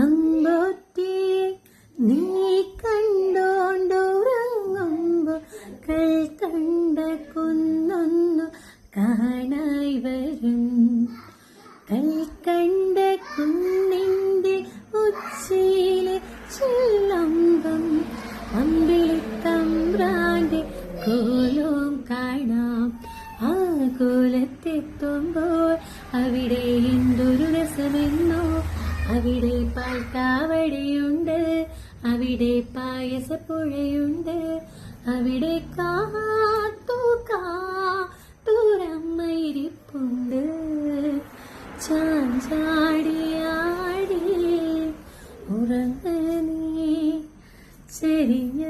അമ്പൊത്തി നീ കണ്ടോണ്ടുറങ്ങുമ്പോൾ കണ്ട കുന്നൊന്നു കാണായി വരും. കണ്ട കുന്നിൻ്റെ ഉച്ചയിലെ ചില്ലമ്പം അമ്പിളിത്തമ്പ്രാന്റെ കോലവും കാണാം. ആ കോലത്തെത്തുമ്പോൾ അവിടെ എന്തൊരു രസമെന്നോ. അവിടെ പാൽക്കാവടിയുണ്ട്, അവിടെ പായസപ്പുഴയുണ്ട്, അവിടെ കാത്തുരമ്മയിരിപ്പുണ്ട്. ചാഞ്ചാടിയാടി ഉറങ്ങ നീ ചെരിഞ്ഞ